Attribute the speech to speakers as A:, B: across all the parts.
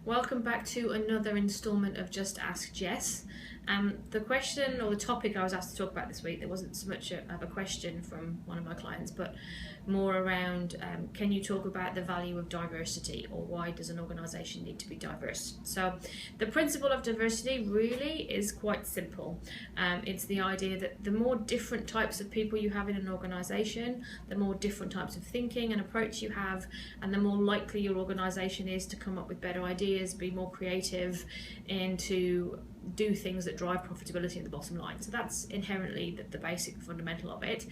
A: Welcome back to another instalment of Just Ask Jess. The question or the topic I was asked to talk about this week, there wasn't so much of a question from one of my clients, but more around can you talk about the value of diversity, or why does an organisation need to be diverse? So the principle of diversity really is quite simple. It's the idea that the more different types of people you have in an organisation, the more different types of thinking and approach you have, and the more likely your organisation is to come up with better ideas, be more creative, and to do things that drive profitability in the bottom line. So that's inherently the basic fundamental of it.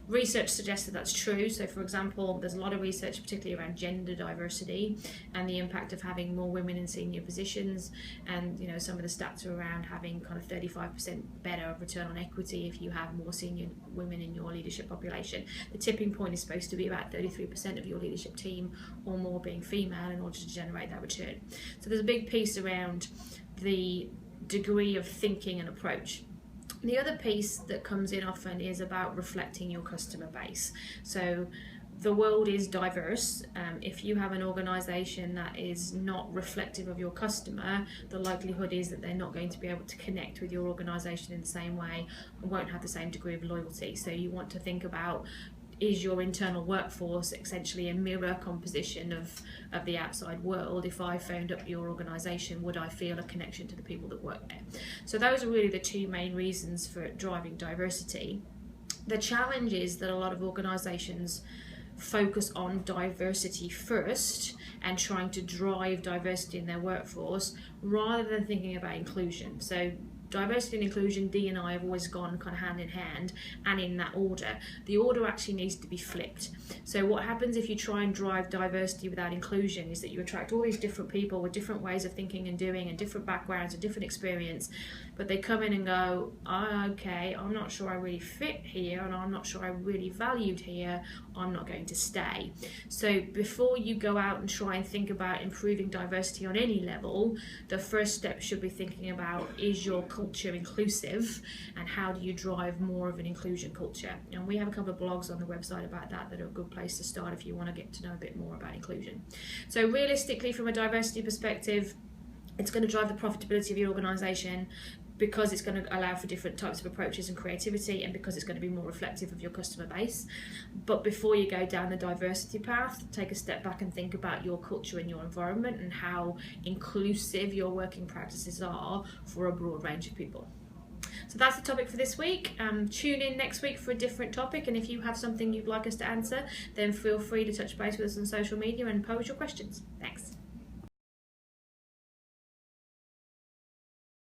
A: Research suggests that that's true. So for example, there's a lot of research particularly around gender diversity and the impact of having more women in senior positions, and some of the stats are around having kind of 35% better return on equity if you have more senior women in your leadership population. The tipping point is supposed to be about 33% of your leadership team or more being female in order to generate that return. So there's a big piece around the degree of thinking and approach. The other piece that comes in often is about reflecting your customer base. So the world is diverse. If you have an organisation that is not reflective of your customer, the likelihood is that they're not going to be able to connect with your organisation in the same way and won't have the same degree of loyalty. So you want to think about, is your internal workforce essentially a mirror composition of the outside world? If I phoned up your organisation, would I feel a connection to the people that work there? So those are really the two main reasons for driving diversity. The challenge is that a lot of organisations focus on diversity first and trying to drive diversity in their workforce rather than thinking about inclusion. So diversity and inclusion, D&I have always gone kind of hand in hand and in that order. The order actually needs to be flipped. So what happens if you try and drive diversity without inclusion is that you attract all these different people with different ways of thinking and doing and different backgrounds and different experience, but they come in and go, oh, okay, I'm not sure I really fit here, and I'm not sure I'm really valued here, I'm not going to stay. So before you go out and try and think about improving diversity on any level, the first step should be thinking about, is your culture inclusive, and how do you drive more of an inclusion culture? And we have a couple of blogs on the website about that are a good place to start if you want to get to know a bit more about inclusion. So realistically, from a diversity perspective, it's going to drive the profitability of your organisation, because it's going to allow for different types of approaches and creativity, and because it's going to be more reflective of your customer base. But before you go down the diversity path, take a step back and think about your culture and your environment and how inclusive your working practices are for a broad range of people. So that's the topic for this week. Tune in next week for a different topic, and if you have something you'd like us to answer, then feel free to touch base with us on social media and pose your questions. Thanks.